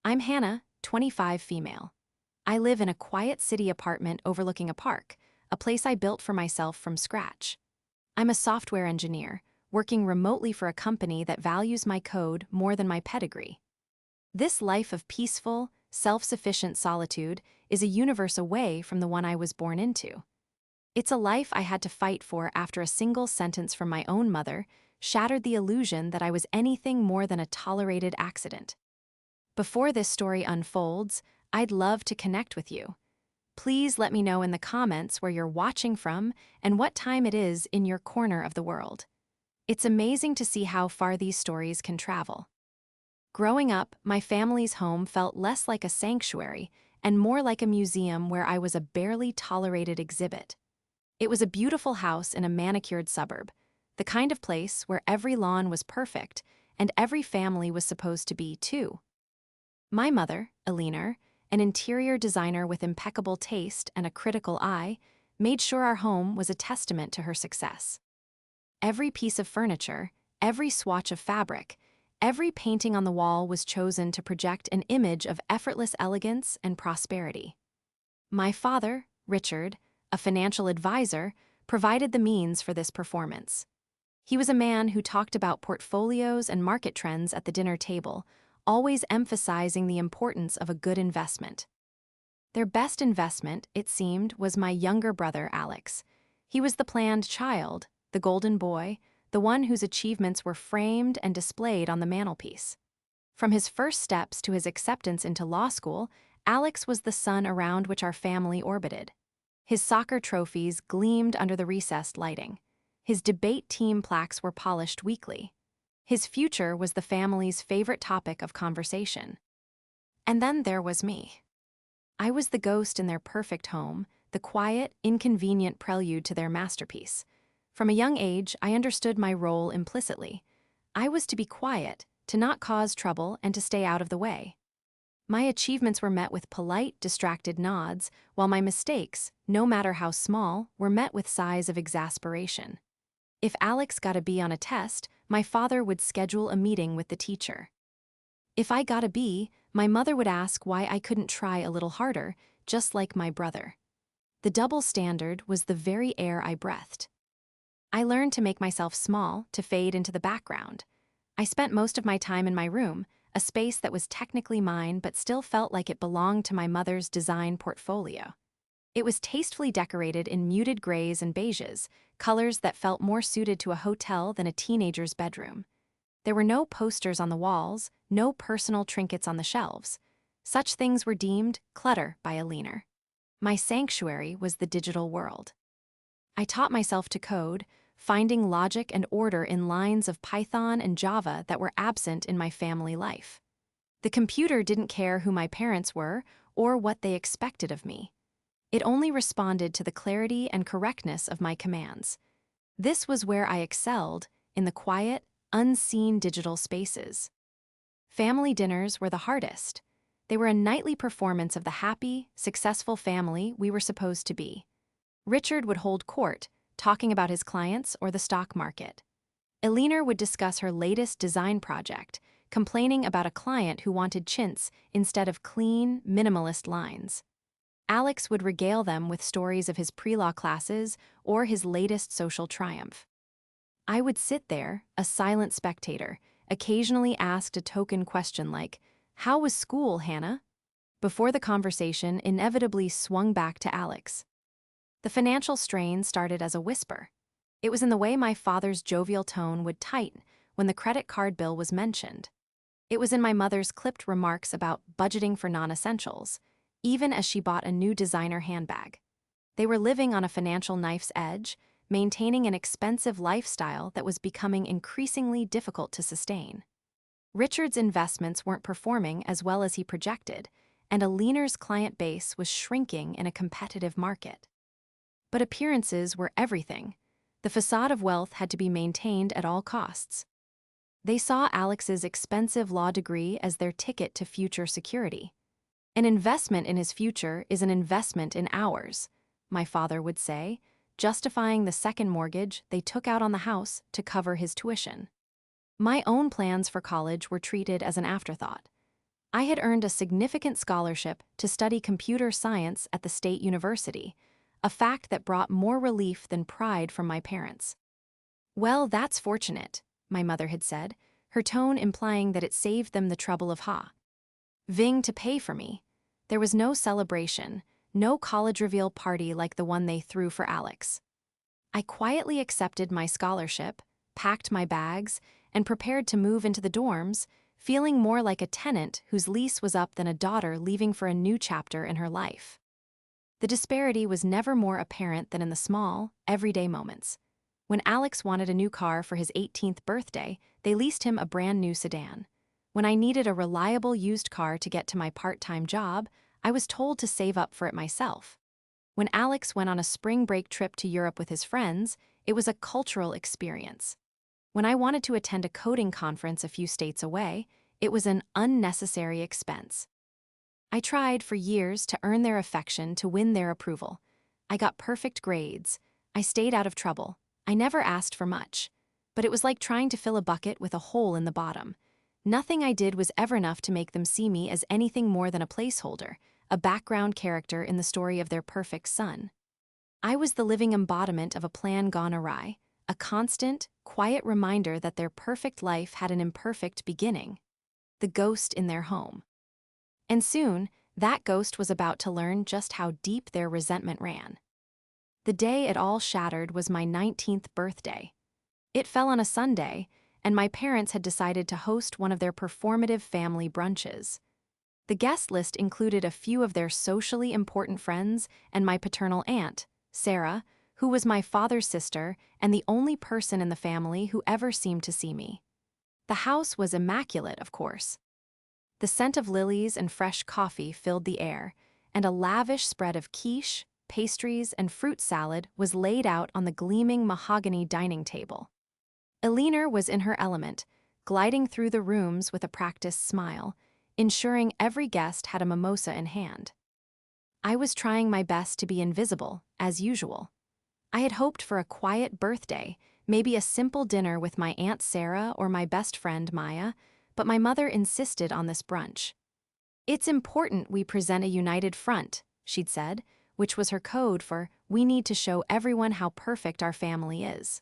I'm Hannah, 25 female. I live in a quiet city apartment overlooking a park, a place I built for myself from scratch. I'm a software engineer, working remotely for a company that values my code more than my pedigree. This life of peaceful, self-sufficient solitude is a universe away from the one I was born into. It's a life I had to fight for after a single sentence from my own mother shattered the illusion that I was anything more than a tolerated accident. Before this story unfolds, I'd love to connect with you. Please let me know in the comments where you're watching from and what time it is in your corner of the world. It's amazing to see how far these stories can travel. Growing up, my family's home felt less like a sanctuary and more like a museum where I was a barely tolerated exhibit. It was a beautiful house in a manicured suburb, the kind of place where every lawn was perfect and every family was supposed to be too. My mother, Eleanor, an interior designer with impeccable taste and a critical eye, made sure our home was a testament to her success. Every piece of furniture, every swatch of fabric, every painting on the wall was chosen to project an image of effortless elegance and prosperity. My father, Richard, a financial advisor, provided the means for this performance. He was a man who talked about portfolios and market trends at the dinner table, always emphasizing the importance of a good investment. Their best investment, it seemed, was my younger brother, Alex. He was the planned child, the golden boy, the one whose achievements were framed and displayed on the mantelpiece. From his first steps to his acceptance into law school, Alex was the sun around which our family orbited. His soccer trophies gleamed under the recessed lighting. His debate team plaques were polished weekly. His future was the family's favorite topic of conversation. And then there was me. I was the ghost in their perfect home, the quiet, inconvenient prelude to their masterpiece. From a young age, I understood my role implicitly. I was to be quiet, to not cause trouble, and to stay out of the way. My achievements were met with polite, distracted nods, while my mistakes, no matter how small, were met with sighs of exasperation. If Alex got a B on a test, my father would schedule a meeting with the teacher. If I got a B, my mother would ask why I couldn't try a little harder, just like my brother. The double standard was the very air I breathed. I learned to make myself small, to fade into the background. I spent most of my time in my room, a space that was technically mine but still felt like it belonged to my mother's design portfolio. It was tastefully decorated in muted grays and beiges, colors that felt more suited to a hotel than a teenager's bedroom. There were no posters on the walls, no personal trinkets on the shelves. Such things were deemed clutter by Eleanor. My sanctuary was the digital world. I taught myself to code, finding logic and order in lines of Python and Java that were absent in my family life. The computer didn't care who my parents were or what they expected of me. It only responded to the clarity and correctness of my commands. This was where I excelled, in the quiet, unseen digital spaces. Family dinners were the hardest. They were a nightly performance of the happy, successful family we were supposed to be. Richard would hold court, talking about his clients or the stock market. Eleanor would discuss her latest design project, complaining about a client who wanted chintz instead of clean, minimalist lines. Alex would regale them with stories of his pre-law classes or his latest social triumph. I would sit there, a silent spectator, occasionally asked a token question like, "How was school, Hannah?" before the conversation inevitably swung back to Alex. The financial strain started as a whisper. It was in the way my father's jovial tone would tighten when the credit card bill was mentioned. It was in my mother's clipped remarks about budgeting for non-essentials, even as she bought a new designer handbag. They were living on a financial knife's edge, maintaining an expensive lifestyle that was becoming increasingly difficult to sustain. Richard's investments weren't performing as well as he projected, and Eleanor's client base was shrinking in a competitive market. But appearances were everything. The facade of wealth had to be maintained at all costs. They saw Alex's expensive law degree as their ticket to future security. An investment in his future is an investment in ours, my father would say, justifying the second mortgage they took out on the house to cover his tuition. My own plans for college were treated as an afterthought. I had earned a significant scholarship to study computer science at the state university, a fact that brought more relief than pride from my parents. "Well, that's fortunate," my mother had said, her tone implying that it saved them the trouble of Ving to pay for me. There was no celebration, no college reveal party like the one they threw for Alex. I quietly accepted my scholarship, packed my bags, and prepared to move into the dorms, feeling more like a tenant whose lease was up than a daughter leaving for a new chapter in her life. The disparity was never more apparent than in the small, everyday moments. When Alex wanted a new car for his 18th birthday, they leased him a brand new sedan. When I needed a reliable used car to get to my part-time job, I was told to save up for it myself. When Alex went on a spring break trip to Europe with his friends, it was a cultural experience. When I wanted to attend a coding conference a few states away, it was an unnecessary expense. I tried for years to earn their affection, to win their approval. I got perfect grades. I stayed out of trouble. I never asked for much. But it was like trying to fill a bucket with a hole in the bottom. Nothing I did was ever enough to make them see me as anything more than a placeholder, a background character in the story of their perfect son. I was the living embodiment of a plan gone awry, a constant, quiet reminder that their perfect life had an imperfect beginning. The ghost in their home. And soon, that ghost was about to learn just how deep their resentment ran. The day it all shattered was my 19th birthday. It fell on a Sunday, and my parents had decided to host one of their performative family brunches. The guest list included a few of their socially important friends and my paternal aunt, Sarah, who was my father's sister and the only person in the family who ever seemed to see me. The house was immaculate, of course. The scent of lilies and fresh coffee filled the air, and a lavish spread of quiche, pastries, and fruit salad was laid out on the gleaming mahogany dining table. Eleanor was in her element, gliding through the rooms with a practiced smile, ensuring every guest had a mimosa in hand. I was trying my best to be invisible, as usual. I had hoped for a quiet birthday, maybe a simple dinner with my Aunt Sarah or my best friend Maya, but my mother insisted on this brunch. "It's important we present a united front," she'd said, which was her code for "we need to show everyone how perfect our family is."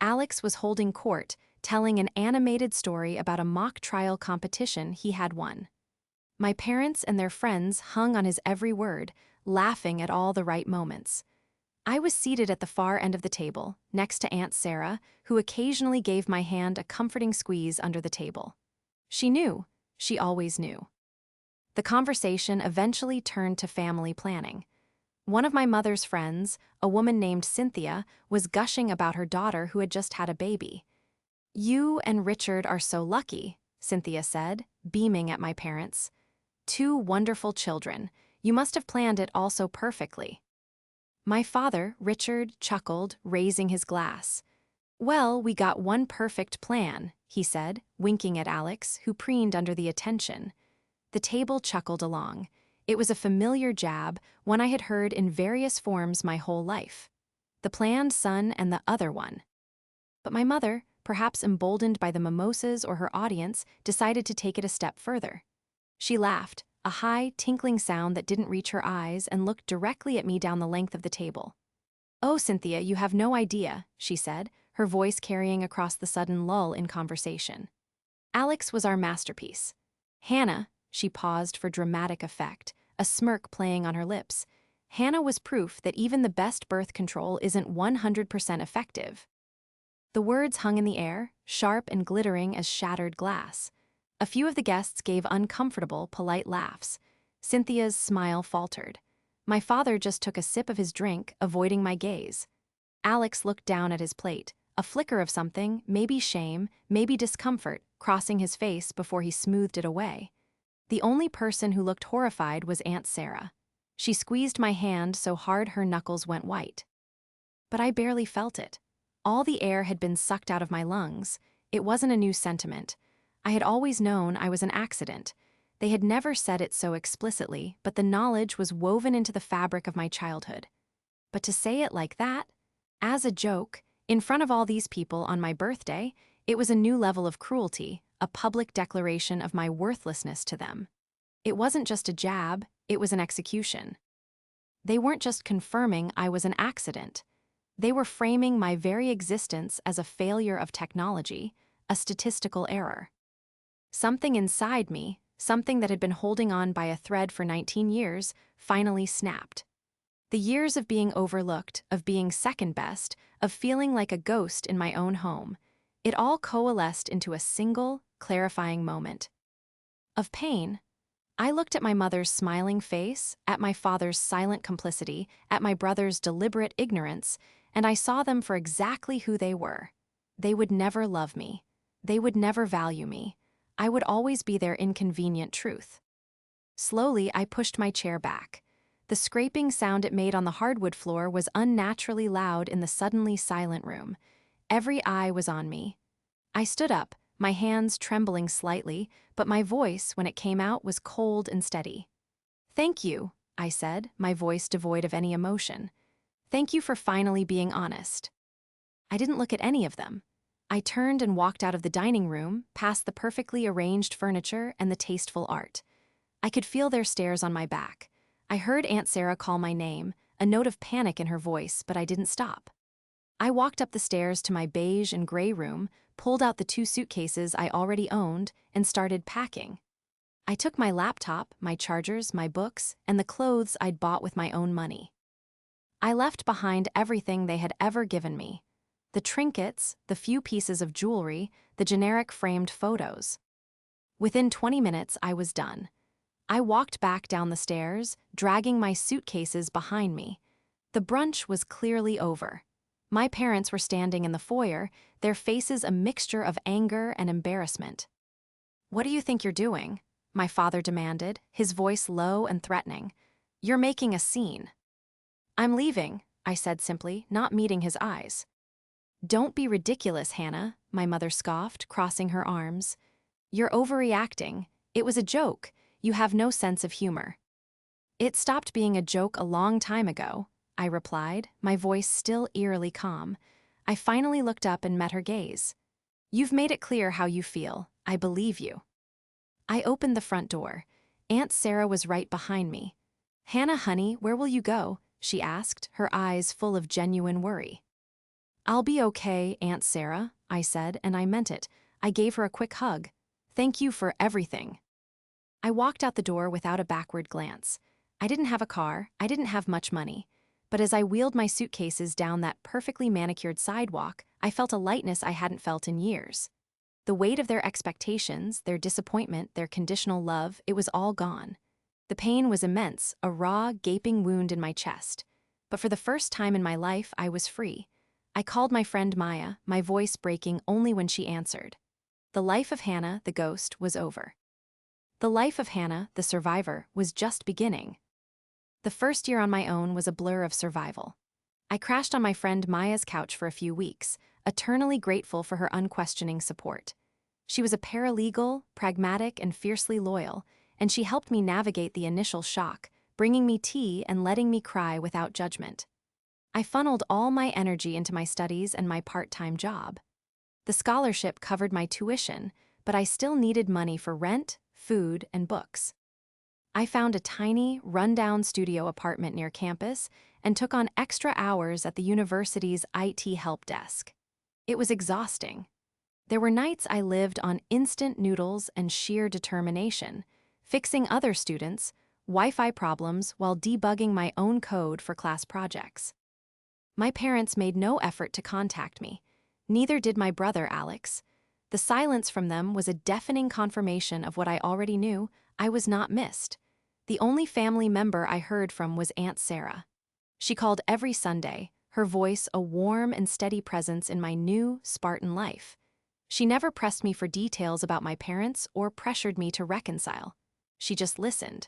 Alex was holding court, telling an animated story about a mock trial competition he had won. My parents and their friends hung on his every word, laughing at all the right moments. I was seated at the far end of the table, next to Aunt Sarah, who occasionally gave my hand a comforting squeeze under the table. She knew. She always knew. The conversation eventually turned to family planning. One of my mother's friends, a woman named Cynthia, was gushing about her daughter who had just had a baby. "You and Richard are so lucky," Cynthia said, beaming at my parents. "Two wonderful children. You must have planned it all so perfectly." My father, Richard, chuckled, raising his glass. "Well, we got one perfect plan," he said, winking at Alex, who preened under the attention. The table chuckled along. It was a familiar jab, one I had heard in various forms my whole life. The planned son and the other one. But my mother, perhaps emboldened by the mimosas or her audience, decided to take it a step further. She laughed, a high, tinkling sound that didn't reach her eyes, and looked directly at me down the length of the table. "Oh, Cynthia, you have no idea," she said, her voice carrying across the sudden lull in conversation. "Alex was our masterpiece. Hannah," she paused for dramatic effect, a smirk playing on her lips. "Hannah was proof that even the best birth control isn't 100% effective." The words hung in the air, sharp and glittering as shattered glass. A few of the guests gave uncomfortable, polite laughs. Cynthia's smile faltered. My father just took a sip of his drink, avoiding my gaze. Alex looked down at his plate, a flicker of something, maybe shame, maybe discomfort, crossing his face before he smoothed it away. The only person who looked horrified was Aunt Sarah. She squeezed my hand so hard her knuckles went white. But I barely felt it. All the air had been sucked out of my lungs. It wasn't a new sentiment. I had always known I was an accident. They had never said it so explicitly, but the knowledge was woven into the fabric of my childhood. But to say it like that, as a joke, in front of all these people on my birthday, it was a new level of cruelty, a public declaration of my worthlessness to them. It wasn't just a jab, it was an execution. They weren't just confirming I was an accident. They were framing my very existence as a failure of technology, a statistical error. Something inside me, something that had been holding on by a thread for 19 years, finally snapped. The years of being overlooked, of being second best, of feeling like a ghost in my own home, it all coalesced into a single, clarifying moment. Of pain, I looked at my mother's smiling face, at my father's silent complicity, at my brother's deliberate ignorance, and I saw them for exactly who they were. They would never love me. They would never value me. I would always be their inconvenient truth. Slowly, I pushed my chair back. The scraping sound it made on the hardwood floor was unnaturally loud in the suddenly silent room. Every eye was on me. I stood up, my hands trembling slightly, but my voice, when it came out, was cold and steady. "Thank you," I said, my voice devoid of any emotion. "Thank you for finally being honest." I didn't look at any of them. I turned and walked out of the dining room, past the perfectly arranged furniture and the tasteful art. I could feel their stares on my back. I heard Aunt Sarah call my name, a note of panic in her voice, but I didn't stop. I walked up the stairs to my beige and gray room, pulled out the 2 suitcases I already owned, and started packing. I took my laptop, my chargers, my books, and the clothes I'd bought with my own money. I left behind everything they had ever given me. The trinkets, the few pieces of jewelry, the generic framed photos. Within 20 minutes, I was done. I walked back down the stairs, dragging my suitcases behind me. The brunch was clearly over. My parents were standing in the foyer, their faces a mixture of anger and embarrassment. "What do you think you're doing?" my father demanded, his voice low and threatening. "You're making a scene." "I'm leaving," I said simply, not meeting his eyes. "Don't be ridiculous, Hannah," my mother scoffed, crossing her arms. "You're overreacting. It was a joke. You have no sense of humor." "It stopped being a joke a long time ago," I replied, my voice still eerily calm. I finally looked up and met her gaze. "You've made it clear how you feel. I believe you." I opened the front door. Aunt Sarah was right behind me. "Hannah, honey, where will you go?" she asked, her eyes full of genuine worry. "I'll be okay, Aunt Sarah," I said, and I meant it. I gave her a quick hug. "Thank you for everything." I walked out the door without a backward glance. I didn't have a car, I didn't have much money. But as I wheeled my suitcases down that perfectly manicured sidewalk, I felt a lightness I hadn't felt in years. The weight of their expectations, their disappointment, their conditional love, it was all gone. The pain was immense, a raw, gaping wound in my chest. But for the first time in my life, I was free. I called my friend Maya, my voice breaking only when she answered. The life of Hannah, the ghost, was over. The life of Hannah, the survivor, was just beginning. The first year on my own was a blur of survival. I crashed on my friend Maya's couch for a few weeks, eternally grateful for her unquestioning support. She was a paralegal, pragmatic, and fiercely loyal, and she helped me navigate the initial shock, bringing me tea and letting me cry without judgment. I funneled all my energy into my studies and my part-time job. The scholarship covered my tuition, but I still needed money for rent, food, and books. I found a tiny, run-down studio apartment near campus and took on extra hours at the university's IT help desk. It was exhausting. There were nights I lived on instant noodles and sheer determination, fixing other students' Wi-Fi problems while debugging my own code for class projects. My parents made no effort to contact me. Neither did my brother, Alex. The silence from them was a deafening confirmation of what I already knew: I was not missed. The only family member I heard from was Aunt Sarah. She called every Sunday, her voice a warm and steady presence in my new, Spartan life. She never pressed me for details about my parents or pressured me to reconcile. She just listened.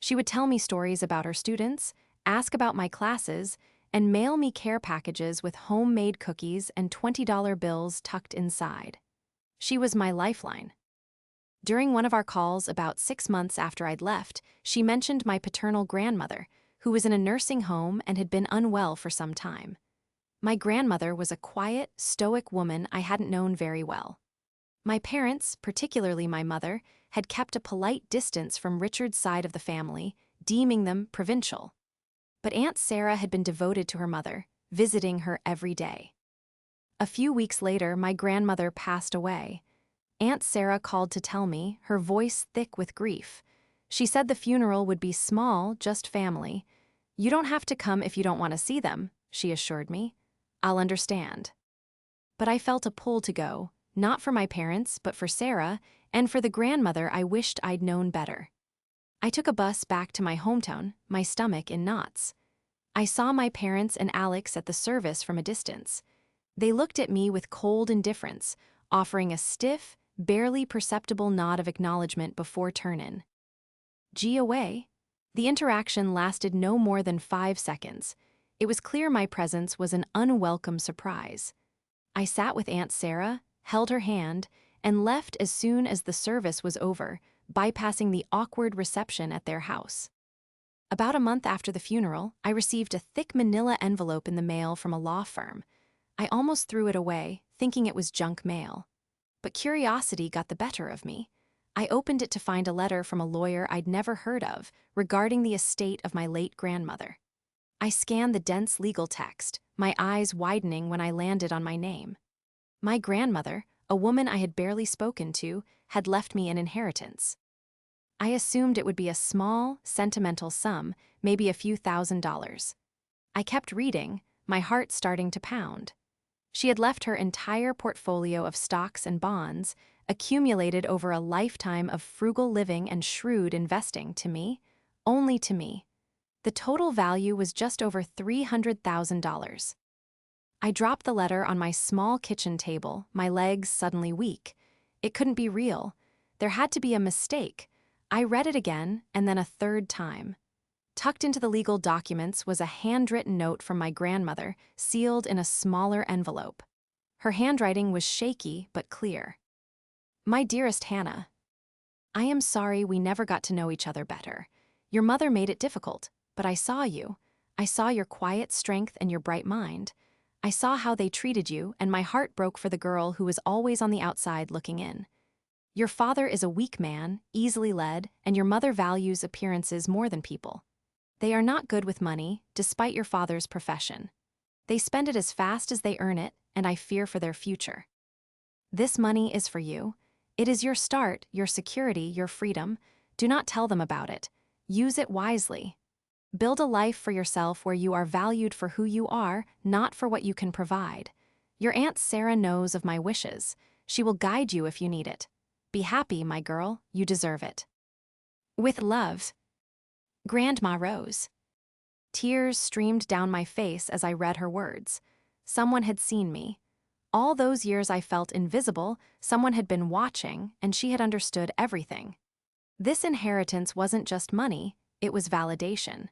She would tell me stories about her students, ask about my classes, and mail me care packages with homemade cookies and $20 bills tucked inside. She was my lifeline. During one of our calls about 6 months after I'd left, she mentioned my paternal grandmother, who was in a nursing home and had been unwell for some time. My grandmother was a quiet, stoic woman I hadn't known very well. My parents, particularly my mother, had kept a polite distance from Richard's side of the family, deeming them provincial. But Aunt Sarah had been devoted to her mother, visiting her every day. A few weeks later, my grandmother passed away. Aunt Sarah called to tell me, her voice thick with grief. She said the funeral would be small, just family. "You don't have to come if you don't want to see them," she assured me. "I'll understand." But I felt a pull to go, not for my parents, but for Sarah, and for the grandmother I wished I'd known better. I took a bus back to my hometown, my stomach in knots. I saw my parents and Alex at the service from a distance. They looked at me with cold indifference, offering a stiff, barely perceptible nod of acknowledgement before turn-in. Gee away. The interaction lasted no more than 5 seconds. It was clear my presence was an unwelcome surprise. I sat with Aunt Sarah, held her hand, and left as soon as the service was over, bypassing the awkward reception at their house. About a month after the funeral, I received a thick manila envelope in the mail from a law firm. I almost threw it away, thinking it was junk mail. But curiosity got the better of me. I opened it to find a letter from a lawyer I'd never heard of regarding the estate of my late grandmother. I scanned the dense legal text, my eyes widening when I landed on my name. My grandmother, a woman I had barely spoken to, had left me an inheritance. I assumed it would be a small, sentimental sum, maybe a few $1,000s. I kept reading, my heart starting to pound. She had left her entire portfolio of stocks and bonds, accumulated over a lifetime of frugal living and shrewd investing, to me, only to me. The total value was just over $300,000. I dropped the letter on my small kitchen table, my legs suddenly weak. It couldn't be real. There had to be a mistake. I read it again, and then a third time. Tucked into the legal documents was a handwritten note from my grandmother, sealed in a smaller envelope. Her handwriting was shaky but clear. "My dearest Hannah, I am sorry we never got to know each other better. Your mother made it difficult, but I saw you. I saw your quiet strength and your bright mind. I saw how they treated you, and my heart broke for the girl who was always on the outside looking in. Your father is a weak man, easily led, and your mother values appearances more than people. They are not good with money, despite your father's profession. They spend it as fast as they earn it, and I fear for their future. This money is for you. It is your start, your security, your freedom. Do not tell them about it. Use it wisely. Build a life for yourself where you are valued for who you are, not for what you can provide. Your Aunt Sarah knows of my wishes. She will guide you if you need it. Be happy, my girl. You deserve it. With love, Grandma Rose." Tears streamed down my face as I read her words. Someone had seen me. All those years I felt invisible, someone had been watching, and she had understood everything. This inheritance wasn't just money, it was validation.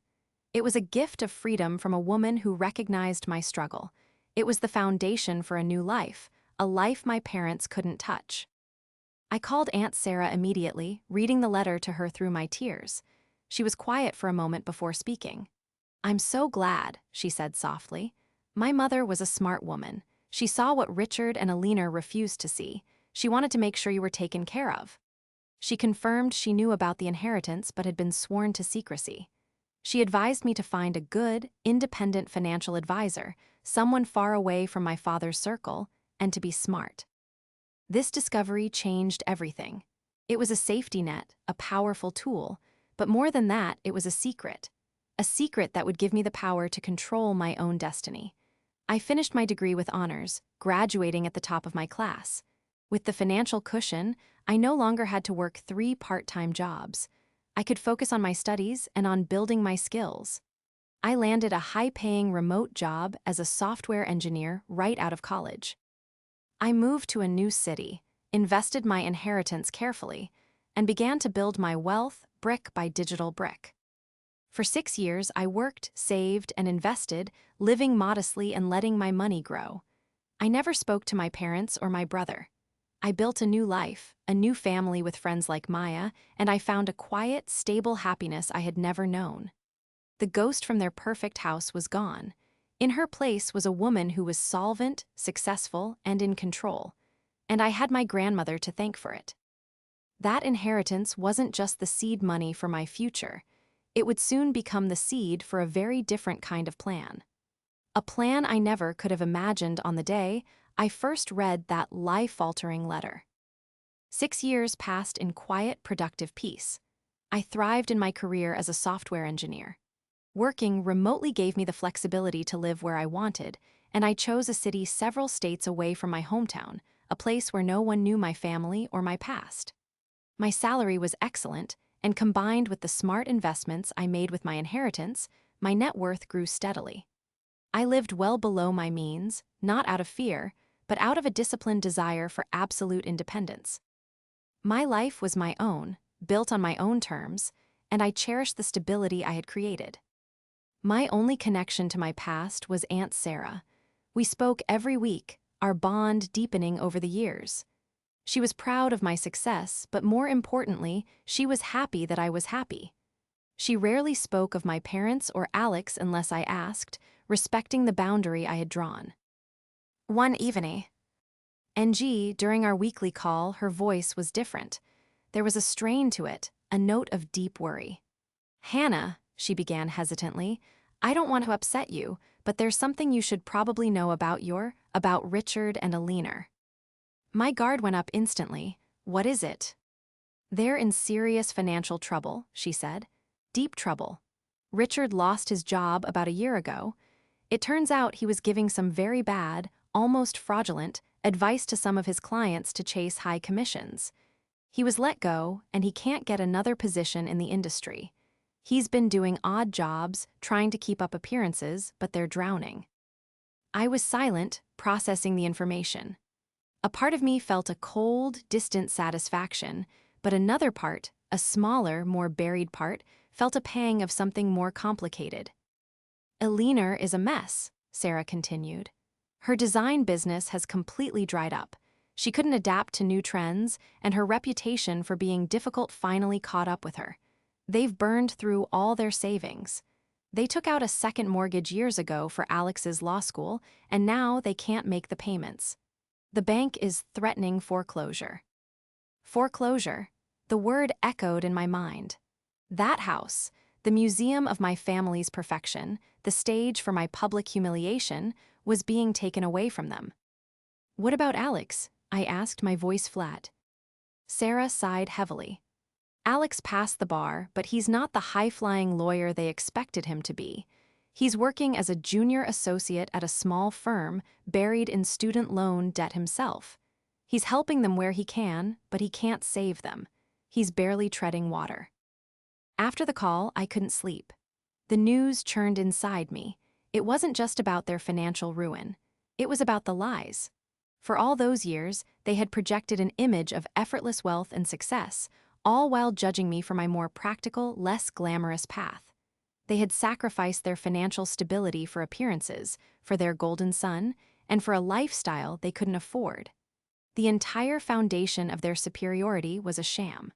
It was a gift of freedom from a woman who recognized my struggle. It was the foundation for a new life, a life my parents couldn't touch. I called Aunt Sarah immediately, reading the letter to her through my tears. She was quiet for a moment before speaking. "I'm so glad," she said softly. "My mother was a smart woman. She saw what Richard and Alina refused to see. She wanted to make sure you were taken care of." She confirmed she knew about the inheritance but had been sworn to secrecy. She advised me to find a good, independent financial advisor, someone far away from my father's circle, and to be smart. This discovery changed everything. It was a safety net, a powerful tool, but more than that, it was a secret that would give me the power to control my own destiny. I finished my degree with honors, graduating at the top of my class. With the financial cushion, I no longer had to work 3 part-time jobs. I could focus on my studies and on building my skills. I landed a high-paying remote job as a software engineer right out of college. I moved to a new city, invested my inheritance carefully, and began to build my wealth brick by digital brick. For 6 years, I worked, saved, and invested, living modestly and letting my money grow. I never spoke to my parents or my brother. I built a new life, a new family with friends like Maya, and I found a quiet, stable happiness I had never known. The ghost from their perfect house was gone. In her place was a woman who was solvent, successful, and in control. and I had my grandmother to thank for it. That inheritance wasn't just the seed money for my future. It would soon become the seed for a very different kind of plan. A plan I never could have imagined on the day I first read that life-altering letter. 6 years passed in quiet, productive peace. I thrived in my career as a software engineer. Working remotely gave me the flexibility to live where I wanted, and I chose a city several states away from my hometown, a place where no one knew my family or my past. My salary was excellent, and combined with the smart investments I made with my inheritance, my net worth grew steadily. I lived well below my means, not out of fear, but out of a disciplined desire for absolute independence. My life was my own, built on my own terms, and I cherished the stability I had created. My only connection to my past was Aunt Sarah. We spoke every week, our bond deepening over the years. She was proud of my success, but more importantly, she was happy that I was happy. She rarely spoke of my parents or Alex unless I asked, respecting the boundary I had drawn. One evening, during our weekly call, her voice was different. There was a strain to it, a note of deep worry. "Hannah," she began hesitantly, "I don't want to upset you, but there's something you should probably know about Richard and Alina." My guard went up instantly. "What is it?" "They're in serious financial trouble," she said. "Deep trouble. Richard lost his job about a year ago. It turns out he was giving some very bad, almost fraudulent, advice to some of his clients to chase high commissions. He was let go, and he can't get another position in the industry. He's been doing odd jobs, trying to keep up appearances, but they're drowning." I was silent, processing the information. A part of me felt a cold, distant satisfaction, but another part, a smaller, more buried part, felt a pang of something more complicated. "Alina is a mess," Sarah continued. "Her design business has completely dried up. She couldn't adapt to new trends, and her reputation for being difficult finally caught up with her. They've burned through all their savings. They took out a second mortgage years ago for Alex's law school, and now they can't make the payments. The bank is threatening foreclosure." Foreclosure. The word echoed in my mind. That house, the museum of my family's perfection, the stage for my public humiliation, was being taken away from them. "What about Alex?" I asked, my voice flat. Sarah sighed heavily. "Alex passed the bar, but he's not the high-flying lawyer they expected him to be. He's working as a junior associate at a small firm, buried in student loan debt himself. He's helping them where he can, but he can't save them. He's barely treading water." After the call, I couldn't sleep. The news churned inside me. It wasn't just about their financial ruin. It was about the lies. For all those years, they had projected an image of effortless wealth and success, all while judging me for my more practical, less glamorous path. They had sacrificed their financial stability for appearances, for their golden son, and for a lifestyle they couldn't afford. The entire foundation of their superiority was a sham.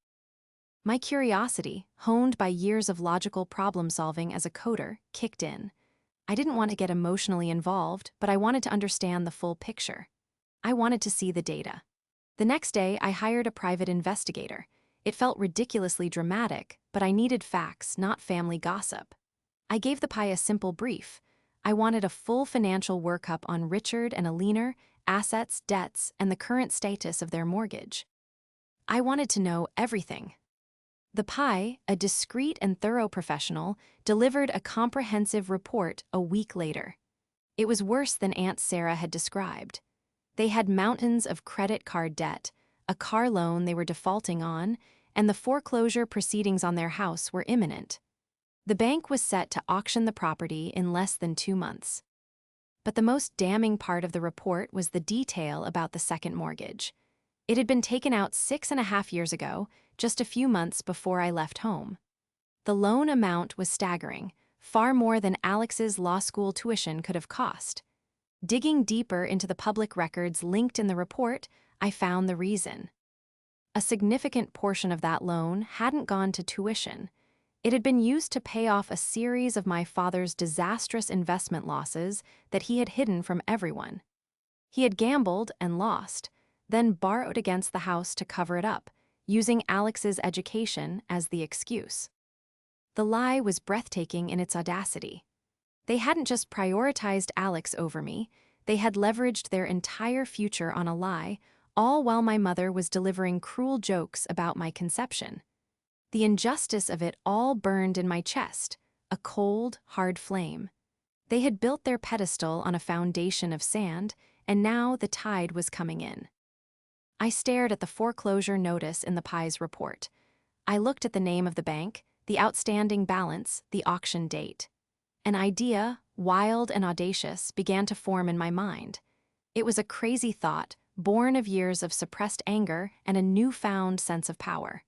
My curiosity, honed by years of logical problem-solving as a coder, kicked in. I didn't want to get emotionally involved, but I wanted to understand the full picture. I wanted to see the data. The next day, I hired a private investigator. It felt ridiculously dramatic, but I needed facts, not family gossip. I gave the PI a simple brief. I wanted a full financial workup on Richard and Alina, assets, debts, and the current status of their mortgage. I wanted to know everything. The PI, a discreet and thorough professional, delivered a comprehensive report a week later. It was worse than Aunt Sarah had described. They had mountains of credit card debt, a car loan they were defaulting on, and the foreclosure proceedings on their house were imminent. The bank was set to auction the property in less than 2 months. But the most damning part of the report was the detail about the second mortgage. It had been taken out 6.5 years ago, just a few months before I left home. The loan amount was staggering, far more than Alex's law school tuition could have cost. Digging deeper into the public records linked in the report, I found the reason. A significant portion of that loan hadn't gone to tuition. It had been used to pay off a series of my father's disastrous investment losses that he had hidden from everyone. He had gambled and lost. then borrowed against the house to cover it up, using Alex's education as the excuse. The lie was breathtaking in its audacity. They hadn't just prioritized Alex over me, they had leveraged their entire future on a lie, all while my mother was delivering cruel jokes about my conception. The injustice of it all burned in my chest, a cold, hard flame. They had built their pedestal on a foundation of sand, and now the tide was coming in. I stared at the foreclosure notice in the Pi's report. I looked at the name of the bank, the outstanding balance, the auction date. An idea, wild and audacious, began to form in my mind. It was a crazy thought, born of years of suppressed anger and a newfound sense of power.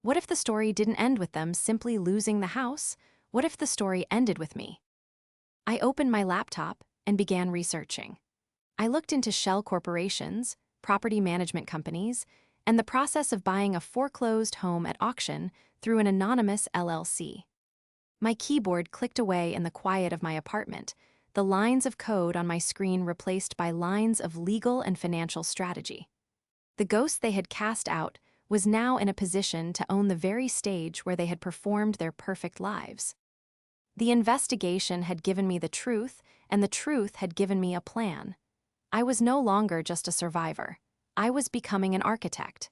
What if the story didn't end with them simply losing the house? What if the story ended with me? I opened my laptop and began researching. I looked into shell corporations, property management companies, and the process of buying a foreclosed home at auction through an anonymous LLC. My keyboard clicked away in the quiet of my apartment, the lines of code on my screen replaced by lines of legal and financial strategy. The ghost they had cast out was now in a position to own the very stage where they had performed their perfect lives. The investigation had given me the truth, and the truth had given me a plan. I was no longer just a survivor. I was becoming an architect.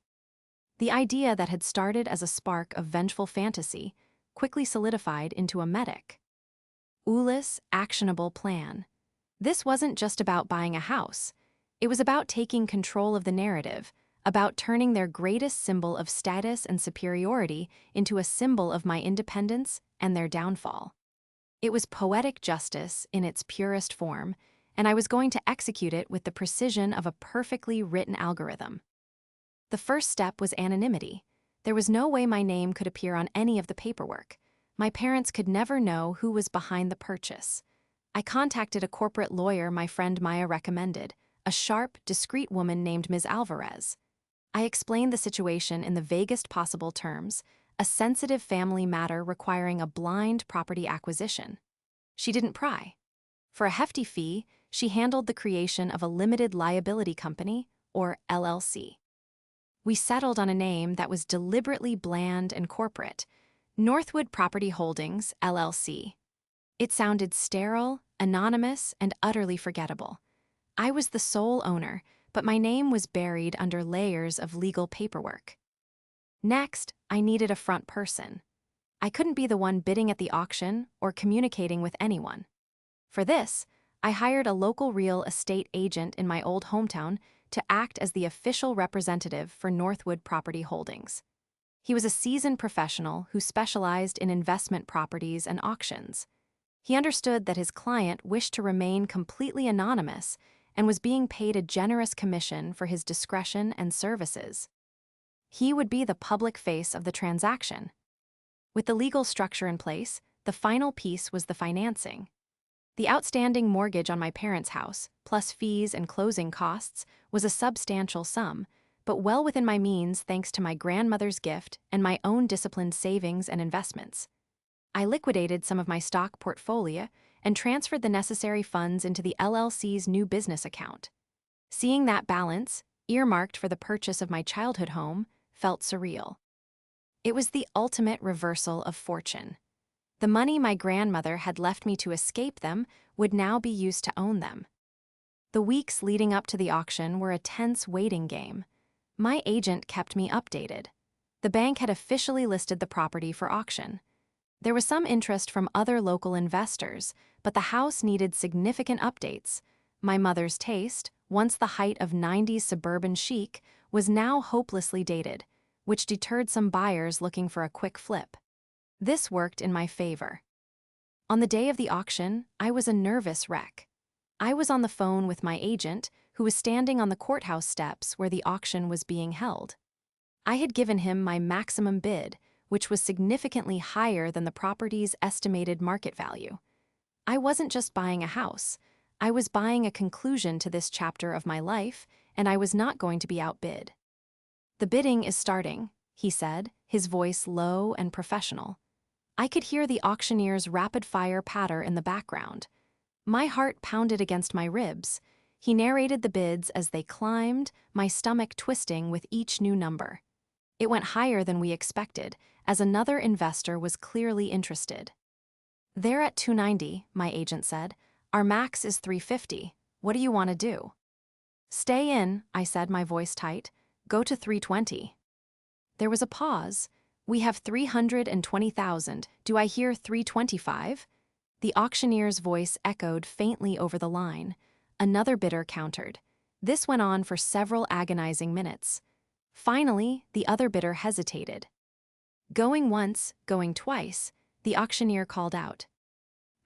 The idea that had started as a spark of vengeful fantasy quickly solidified into a medic. Ulyss' actionable plan. This wasn't just about buying a house. It was about taking control of the narrative, about turning their greatest symbol of status and superiority into a symbol of my independence and their downfall. It was poetic justice in its purest form, and I was going to execute it with the precision of a perfectly written algorithm. The first step was anonymity. There was no way my name could appear on any of the paperwork. My parents could never know who was behind the purchase. I contacted a corporate lawyer my friend Maya recommended, a sharp, discreet woman named Ms. Alvarez. I explained the situation in the vaguest possible terms, a sensitive family matter requiring a blind property acquisition. She didn't pry. For a hefty fee, she handled the creation of a limited liability company, or LLC. We settled on a name that was deliberately bland and corporate, Northwood Property Holdings, LLC. It sounded sterile, anonymous, and utterly forgettable. I was the sole owner, but my name was buried under layers of legal paperwork. Next, I needed a front person. I couldn't be the one bidding at the auction or communicating with anyone. For this, I hired a local real estate agent in my old hometown to act as the official representative for Northwood Property Holdings. He was a seasoned professional who specialized in investment properties and auctions. He understood that his client wished to remain completely anonymous and was being paid a generous commission for his discretion and services. He would be the public face of the transaction. With the legal structure in place, the final piece was the financing. The outstanding mortgage on my parents' house, plus fees and closing costs, was a substantial sum, but well within my means thanks to my grandmother's gift and my own disciplined savings and investments. I liquidated some of my stock portfolio and transferred the necessary funds into the LLC's new business account. Seeing that balance, earmarked for the purchase of my childhood home, felt surreal. It was the ultimate reversal of fortune. The money my grandmother had left me to escape them would now be used to own them. The weeks leading up to the auction were a tense waiting game. My agent kept me updated. The bank had officially listed the property for auction. There was some interest from other local investors, but the house needed significant updates. My mother's taste, once the height of 90s suburban chic, was now hopelessly dated, which deterred some buyers looking for a quick flip. This worked in my favor. On the day of the auction, I was a nervous wreck. I was on the phone with my agent, who was standing on the courthouse steps where the auction was being held. I had given him my maximum bid, which was significantly higher than the property's estimated market value. I wasn't just buying a house. I was buying a conclusion to this chapter of my life, and I was not going to be outbid. "The bidding is starting," he said, his voice low and professional. I could hear the auctioneer's rapid-fire patter in the background. My heart pounded against my ribs. He narrated the bids as they climbed, my stomach twisting with each new number. It went higher than we expected, as another investor was clearly interested. "They're at 290, my agent said. "Our max is 350. What do you want to do?" "Stay in," I said, my voice tight. "Go to 320. There was a pause. "We have 320,000. Do I hear 325? The auctioneer's voice echoed faintly over the line. Another bidder countered. This went on for several agonizing minutes. Finally, the other bidder hesitated. Going once, going twice, the auctioneer called out.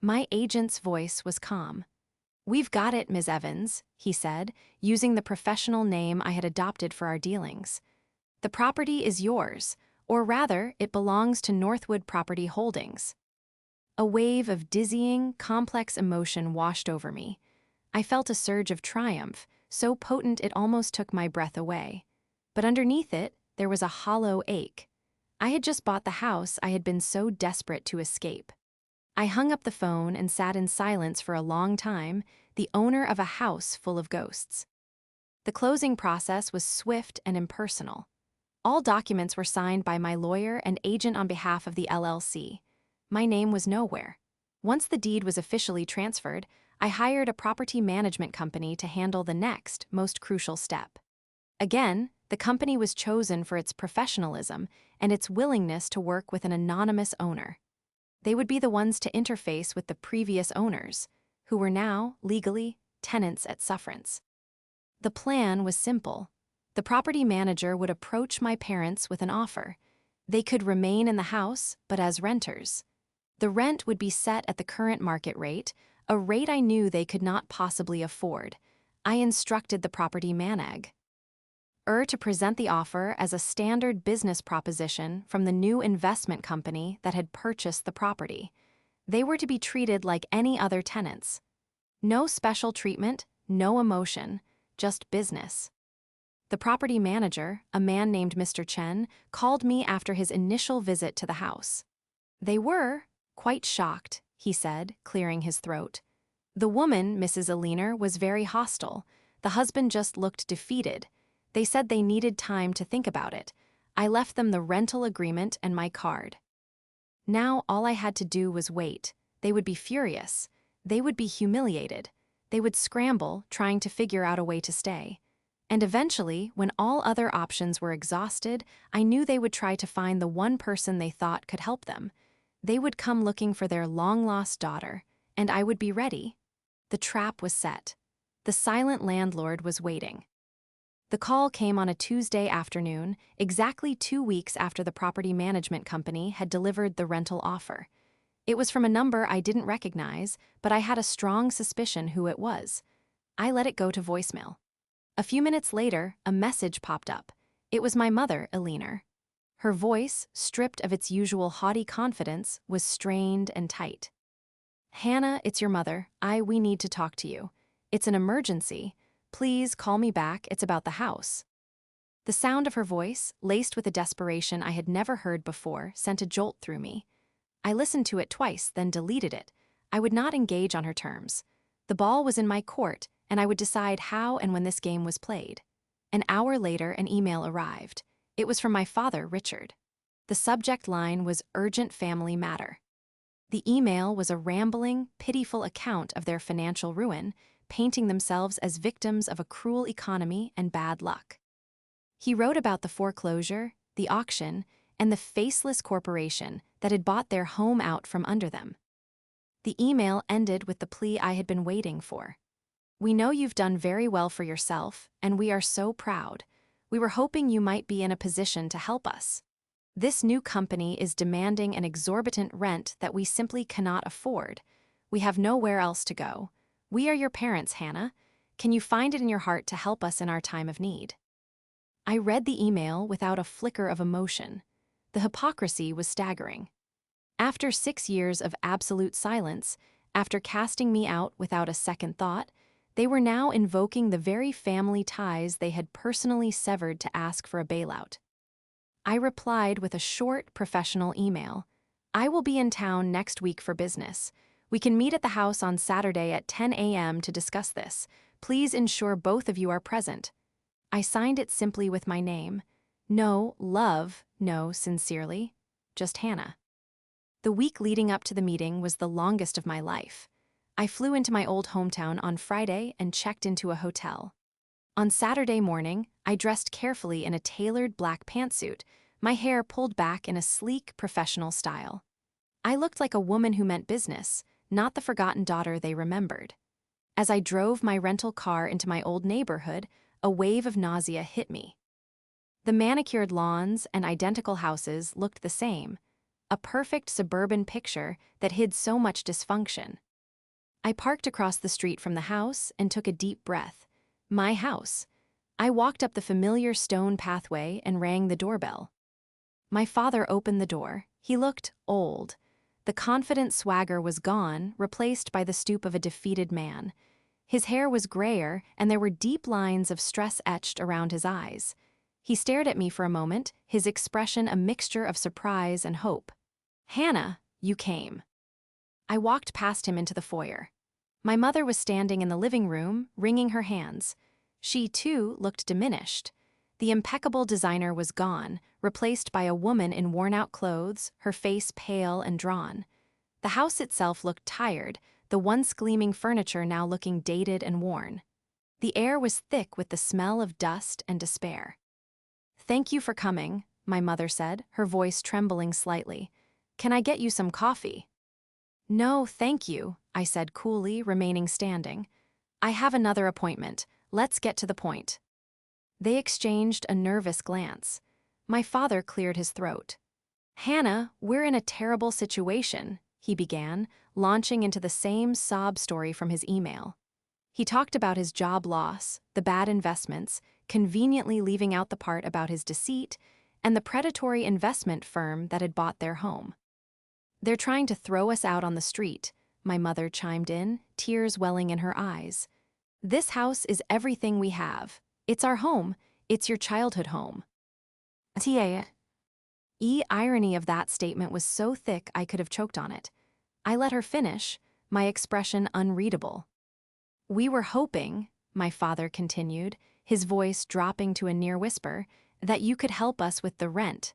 My agent's voice was calm. "We've got it, Ms. Evans," he said, using the professional name I had adopted for our dealings. "The property is yours, or rather, it belongs to Northwood Property Holdings." A wave of dizzying, complex emotion washed over me. I felt a surge of triumph, so potent it almost took my breath away. But underneath it, there was a hollow ache. I had just bought the house I had been so desperate to escape. I hung up the phone and sat in silence for a long time, the owner of a house full of ghosts. The closing process was swift and impersonal. All documents were signed by my lawyer and agent on behalf of the LLC. My name was nowhere. Once the deed was officially transferred, I hired a property management company to handle the next, most crucial step. Again, the company was chosen for its professionalism and its willingness to work with an anonymous owner. They would be the ones to interface with the previous owners, who were now, legally, tenants at sufferance. The plan was simple. The property manager would approach my parents with an offer. They could remain in the house, but as renters. The rent would be set at the current market rate, a rate I knew they could not possibly afford. I instructed the property manag to present the offer as a standard business proposition from the new investment company that had purchased the property. They were to be treated like any other tenants. No special treatment, no emotion, just business. The property manager, a man named Mr. Chen, called me after his initial visit to the house. They were quite shocked, he said, clearing his throat. The woman, Mrs. Aliner, was very hostile. The husband just looked defeated. They said they needed time to think about it. I left them the rental agreement and my card. Now all I had to do was wait. They would be furious. They would be humiliated. They would scramble, trying to figure out a way to stay. And eventually, when all other options were exhausted, I knew they would try to find the one person they thought could help them. They would come looking for their long-lost daughter, and I would be ready. The trap was set. The silent landlord was waiting. The call came on a Tuesday afternoon, exactly 2 weeks after the property management company had delivered the rental offer. It was from a number I didn't recognize, but I had a strong suspicion who it was. I let it go to voicemail. A few minutes later, a message popped up. It was my mother, Aliner. Her voice, stripped of its usual haughty confidence, was strained and tight. "Hannah, it's your mother. We need to talk to you. It's an emergency. Please call me back, it's about the house." The sound of her voice, laced with a desperation I had never heard before, sent a jolt through me. I listened to it twice, then deleted it. I would not engage on her terms. The ball was in my court, and I would decide how and when this game was played. An hour later, an email arrived. It was from my father, Richard. The subject line was "Urgent Family Matter." The email was a rambling, pitiful account of their financial ruin, painting themselves as victims of a cruel economy and bad luck. He wrote about the foreclosure, the auction, and the faceless corporation that had bought their home out from under them. The email ended with the plea I had been waiting for. "We know you've done very well for yourself, and we are so proud. We were hoping you might be in a position to help us. This new company is demanding an exorbitant rent that we simply cannot afford. We have nowhere else to go. We are your parents, Hannah. Can you find it in your heart to help us in our time of need?" I read the email without a flicker of emotion. The hypocrisy was staggering. After 6 years of absolute silence, after casting me out without a second thought, they were now invoking the very family ties they had personally severed to ask for a bailout. I replied with a short, professional email. "I will be in town next week for business. We can meet at the house on Saturday at 10 a.m. to discuss this. Please ensure both of you are present. I signed it simply with my name. No, love, no, sincerely. Just Hannah. The week leading up to the meeting was the longest of my life. I flew into my old hometown on Friday and checked into a hotel. On Saturday morning, I dressed carefully in a tailored black pantsuit, my hair pulled back in a sleek, professional style. I looked like a woman who meant business, not the forgotten daughter they remembered. As I drove my rental car into my old neighborhood, a wave of nausea hit me. The manicured lawns and identical houses looked the same, a perfect suburban picture that hid so much dysfunction. I parked across the street from the house and took a deep breath. My house. I walked up the familiar stone pathway and rang the doorbell. My father opened the door. He looked old. The confident swagger was gone, replaced by the stoop of a defeated man. His hair was grayer, and there were deep lines of stress etched around his eyes. He stared at me for a moment, his expression a mixture of surprise and hope. "Hannah, you came." I walked past him into the foyer. My mother was standing in the living room, wringing her hands. She, too, looked diminished. The impeccable designer was gone, replaced by a woman in worn-out clothes, her face pale and drawn. The house itself looked tired, the once gleaming furniture now looking dated and worn. The air was thick with the smell of dust and despair. "Thank you for coming," my mother said, her voice trembling slightly. "Can I get you some coffee?" "No, thank you," I said coolly, remaining standing. "I have another appointment. Let's get to the point." They exchanged a nervous glance. My father cleared his throat. "Hannah, we're in a terrible situation," he began, launching into the same sob story from his email. He talked about his job loss, the bad investments, conveniently leaving out the part about his deceit, and the predatory investment firm that had bought their home. "They're trying to throw us out on the street," my mother chimed in, tears welling in her eyes. "This house is everything we have. It's our home. It's your childhood home." Irony of that statement was so thick I could have choked on it. I let her finish, my expression unreadable. "We were hoping," my father continued, his voice dropping to a near whisper, "that you could help us with the rent.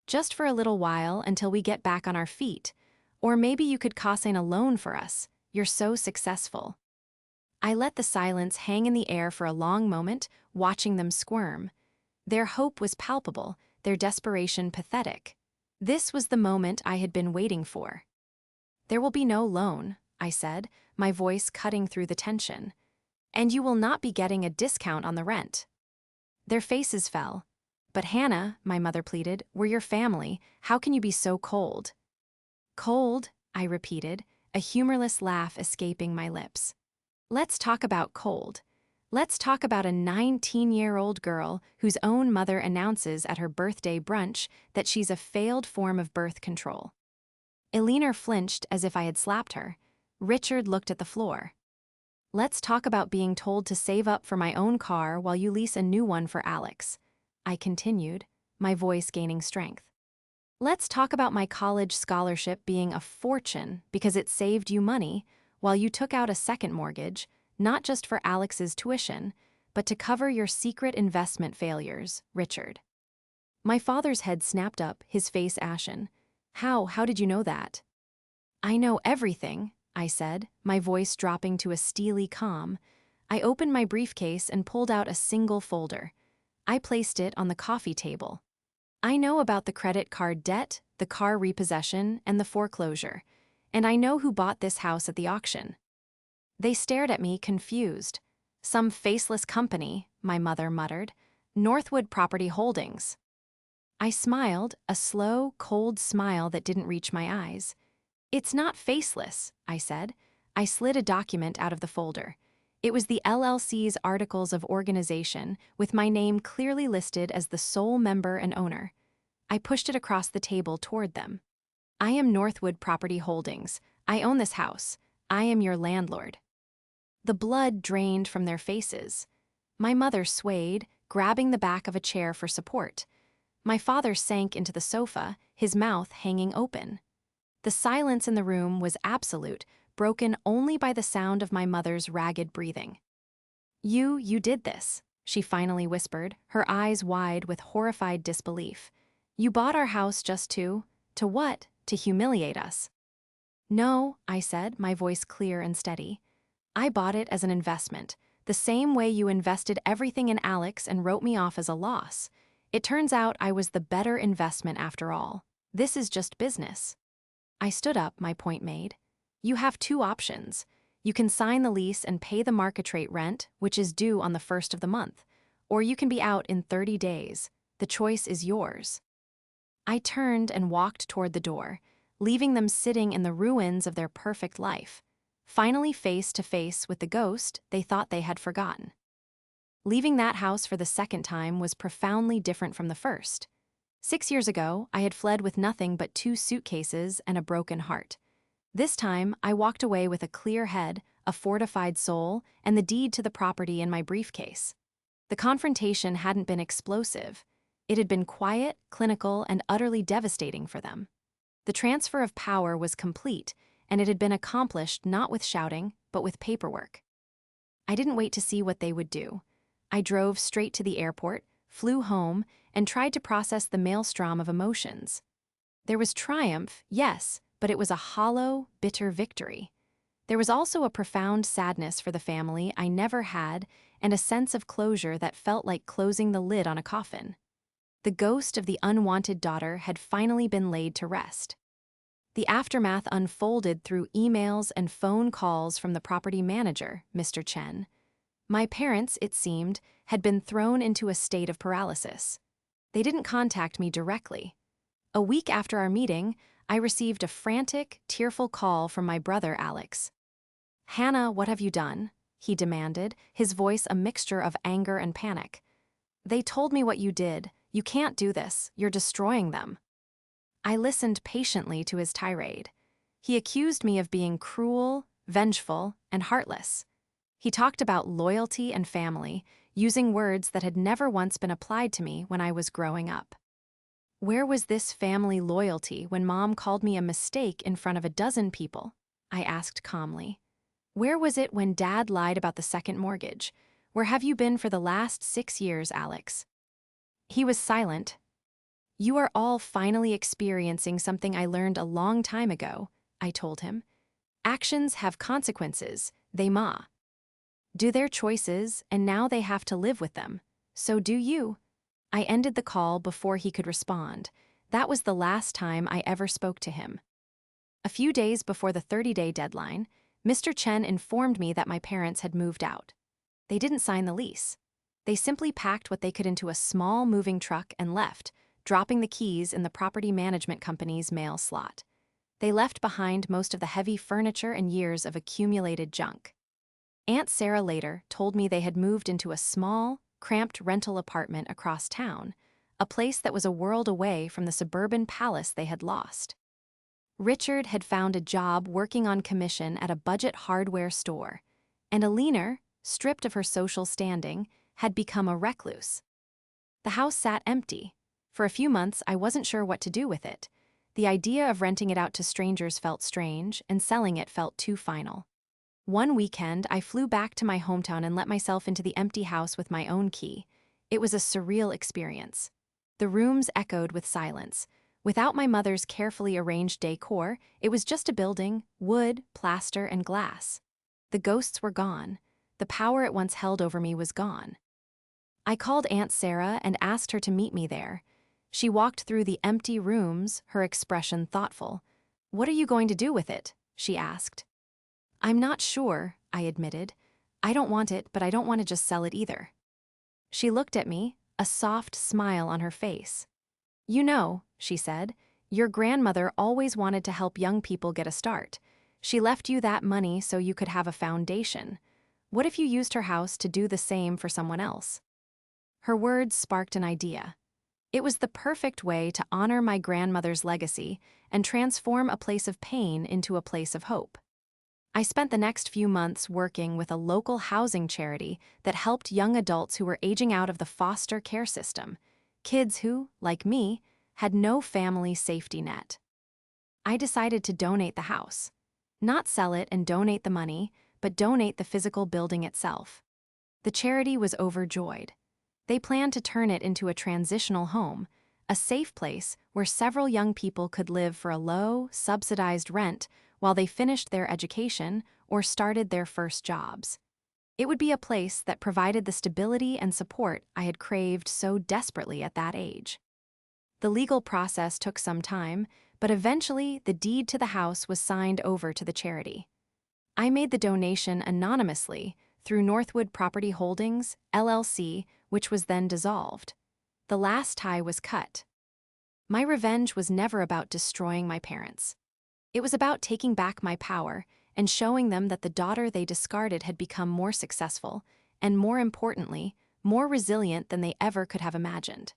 Just for a little while until we get back on our feet. Or maybe you could consign a loan for us. You're so successful." I let the silence hang in the air for a long moment, watching them squirm. Their hope was palpable, their desperation pathetic. This was the moment I had been waiting for. "There will be no loan," I said, my voice cutting through the tension. "And you will not be getting a discount on the rent." Their faces fell. "But Hannah," my mother pleaded, "we're your family. How can you be so cold?" "Cold," I repeated, a humorless laugh escaping my lips. "Let's talk about cold. Let's talk about a 19-year-old girl whose own mother announces at her birthday brunch that she's a failed form of birth control." Eleanor flinched as if I had slapped her. Richard looked at the floor. "Let's talk about being told to save up for my own car while you lease a new one for Alex," I continued, my voice gaining strength. "Let's talk about my college scholarship being a fortune because it saved you money while you took out a second mortgage, not just for Alex's tuition, but to cover your secret investment failures, Richard." My father's head snapped up, his face ashen. How did you know that?" "I know everything," I said, my voice dropping to a steely calm. I opened my briefcase and pulled out a single folder. I placed it on the coffee table. "I know about the credit card debt, the car repossession, and the foreclosure. And I know who bought this house at the auction." They stared at me, confused. "Some faceless company," my mother muttered. "Northwood Property Holdings." I smiled, a slow, cold smile that didn't reach my eyes. "It's not faceless," I said. I slid a document out of the folder. It was the LLC's Articles of Organization, with my name clearly listed as the sole member and owner. I pushed it across the table toward them. "I am Northwood Property Holdings. I own this house. I am your landlord." The blood drained from their faces. My mother swayed, grabbing the back of a chair for support. My father sank into the sofa, his mouth hanging open. The silence in the room was absolute, broken only by the sound of my mother's ragged breathing. You did this, she finally whispered, her eyes wide with horrified disbelief. You bought our house just to what? To humiliate us. No, I said, my voice clear and steady. I bought it as an investment, the same way you invested everything in Alex and wrote me off as a loss. It turns out I was the better investment after all. This is just business. I stood up, my point made. You have two options. You can sign the lease and pay the market rate rent, which is due on the 1st of the month, or you can be out in 30 days. The choice is yours. I turned and walked toward the door, leaving them sitting in the ruins of their perfect life, finally face to face with the ghost they thought they had forgotten. Leaving that house for the second time was profoundly different from the first. 6 years ago, I had fled with nothing but 2 suitcases and a broken heart. This time, I walked away with a clear head, a fortified soul, and the deed to the property in my briefcase. The confrontation hadn't been explosive. It had been quiet, clinical, and utterly devastating for them. The transfer of power was complete, and it had been accomplished not with shouting, but with paperwork. I didn't wait to see what they would do. I drove straight to the airport, flew home, and tried to process the maelstrom of emotions. There was triumph, yes, but it was a hollow, bitter victory. There was also a profound sadness for the family I never had and a sense of closure that felt like closing the lid on a coffin. The ghost of the unwanted daughter had finally been laid to rest. The aftermath unfolded through emails and phone calls from the property manager, Mr. Chen. My parents, it seemed, had been thrown into a state of paralysis. They didn't contact me directly. A week after our meeting, I received a frantic, tearful call from my brother Alex. "Hannah, what have you done?" he demanded, his voice a mixture of anger and panic. "They told me what you did. You can't do this. You're destroying them." I listened patiently to his tirade. He accused me of being cruel, vengeful, and heartless. He talked about loyalty and family, using words that had never once been applied to me when I was growing up. Where was this family loyalty when Mom called me a mistake in front of a dozen people? I asked calmly. Where was it when Dad lied about the second mortgage? Where have you been for the last 6 years, Alex? He was silent. You are all finally experiencing something I learned a long time ago, I told him. Actions have consequences, they ma. Do their choices, and now they have to live with them. So do you. I ended the call before he could respond. That was the last time I ever spoke to him. A few days before the 30-day deadline, Mr. Chen informed me that my parents had moved out. They didn't sign the lease. They simply packed what they could into a small moving truck and left, dropping the keys in the property management company's mail slot. They left behind most of the heavy furniture and years of accumulated junk. Aunt Sarah later told me they had moved into a small, cramped rental apartment across town, a place that was a world away from the suburban palace they had lost. Richard had found a job working on commission at a budget hardware store, and Alina, stripped of her social standing, had become a recluse. The house sat empty. For a few months, I wasn't sure what to do with it. The idea of renting it out to strangers felt strange, and selling it felt too final. One weekend, I flew back to my hometown and let myself into the empty house with my own key. It was a surreal experience. The rooms echoed with silence. Without my mother's carefully arranged decor, it was just a building, wood, plaster, and glass. The ghosts were gone. The power it once held over me was gone. I called Aunt Sarah and asked her to meet me there. She walked through the empty rooms, her expression thoughtful. "What are you going to do with it?" she asked. "I'm not sure," I admitted. "I don't want it, but I don't want to just sell it either." She looked at me, a soft smile on her face. "You know," she said, "your grandmother always wanted to help young people get a start. She left you that money so you could have a foundation. What if you used her house to do the same for someone else?" Her words sparked an idea. It was the perfect way to honor my grandmother's legacy and transform a place of pain into a place of hope. I spent the next few months working with a local housing charity that helped young adults who were aging out of the foster care system, kids who, like me, had no family safety net. I decided to donate the house. Not sell it and donate the money, but donate the physical building itself. The charity was overjoyed. They planned to turn it into a transitional home, a safe place where several young people could live for a low, subsidized rent while they finished their education or started their first jobs. It would be a place that provided the stability and support I had craved so desperately at that age. The legal process took some time, but eventually the deed to the house was signed over to the charity. I made the donation anonymously through Northwood Property Holdings, LLC, which was then dissolved. The last tie was cut. My revenge was never about destroying my parents. It was about taking back my power and showing them that the daughter they discarded had become more successful and, more importantly, more resilient than they ever could have imagined.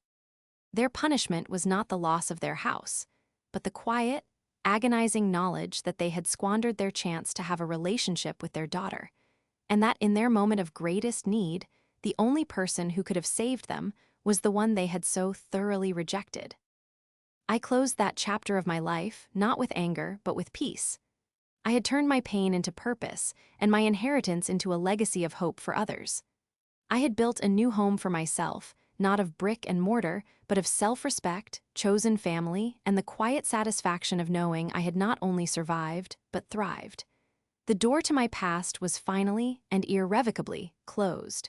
Their punishment was not the loss of their house, but the quiet, agonizing knowledge that they had squandered their chance to have a relationship with their daughter, and that in their moment of greatest need, the only person who could have saved them was the one they had so thoroughly rejected. I closed that chapter of my life not with anger, but with peace. I had turned my pain into purpose and my inheritance into a legacy of hope for others. I had built a new home for myself, not of brick and mortar, but of self-respect, chosen family, and the quiet satisfaction of knowing I had not only survived, but thrived. The door to my past was finally and irrevocably closed.